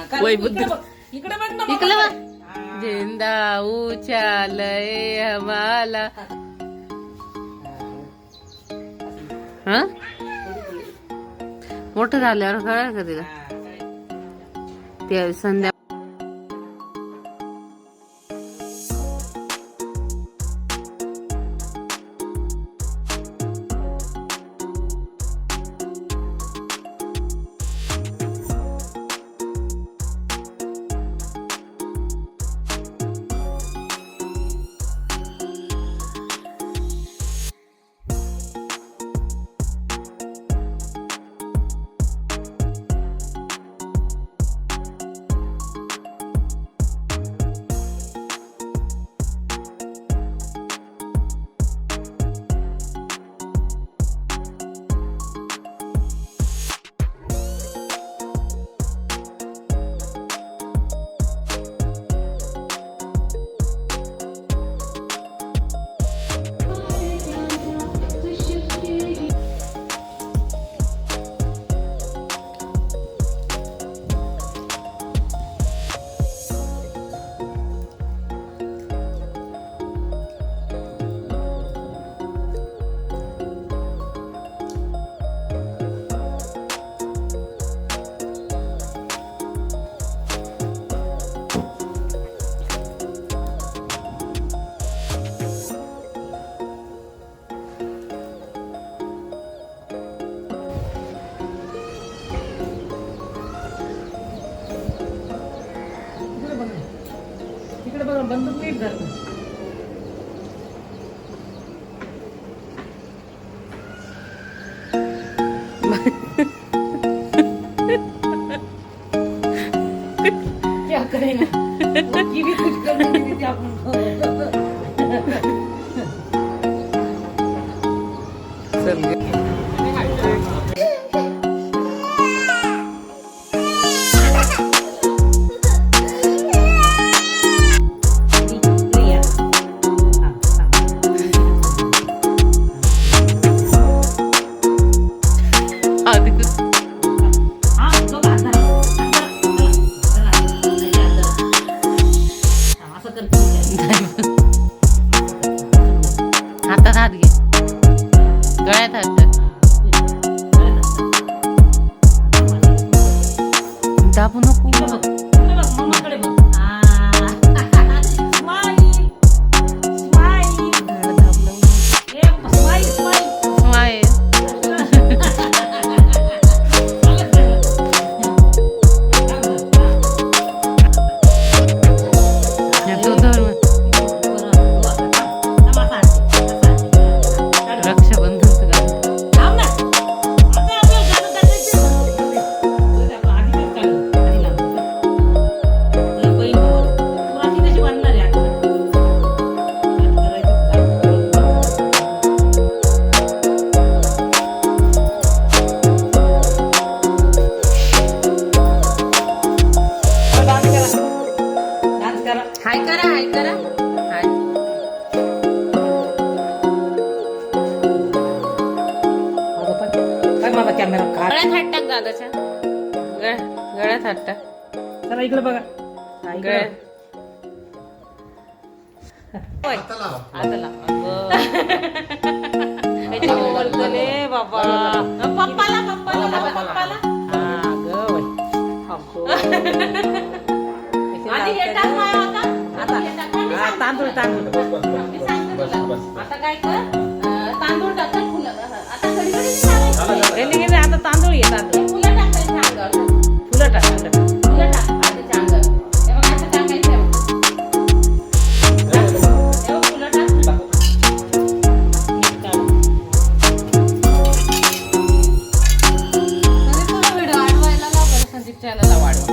इकडे बघ ना, इकडे बघ. झेंडा उचालय हमाला. हा मोठं झाल्यावर कळलं का तिला ते संध्या. इकडे बघा बंदूक नीट धर. क्या करे ना की भी कुछ करने देती आपण. हातात हात घे, गळ्यात हात दाबू नको. मम्माकडे बघ. Smile smile smile smile. तू धर मग. रक्षाबंधन हाय करा, हाय करा, हाय. माझा कॅमेरा काढ. गळ्यात हात टाक दादाच्या. गळ्यात हात टाक. चला इकडे बघा. गळ्यात आता लाव. बोलतले बाबा. पप्पाला पप्पाला पप्पाला. हा ग बाई. आधी हे टाक माया आता. हा, तांदूळ तांदूळ. आता काय कर, तांदूळ टाकतात फुलं. आता घडी घडी गेले आता तांदूळ ये तांदूळ. फुलं टाकायचं अंगावर. फुलं टाकायचं. फुलं टाक आधीच्या अंगावर. हे बघ असं टाकायचं. हे बघ फुलं टाक. संदीप तुला व्हिडिओ वाढवायला लाव बरं. संदीप चॅनलला वाढवा.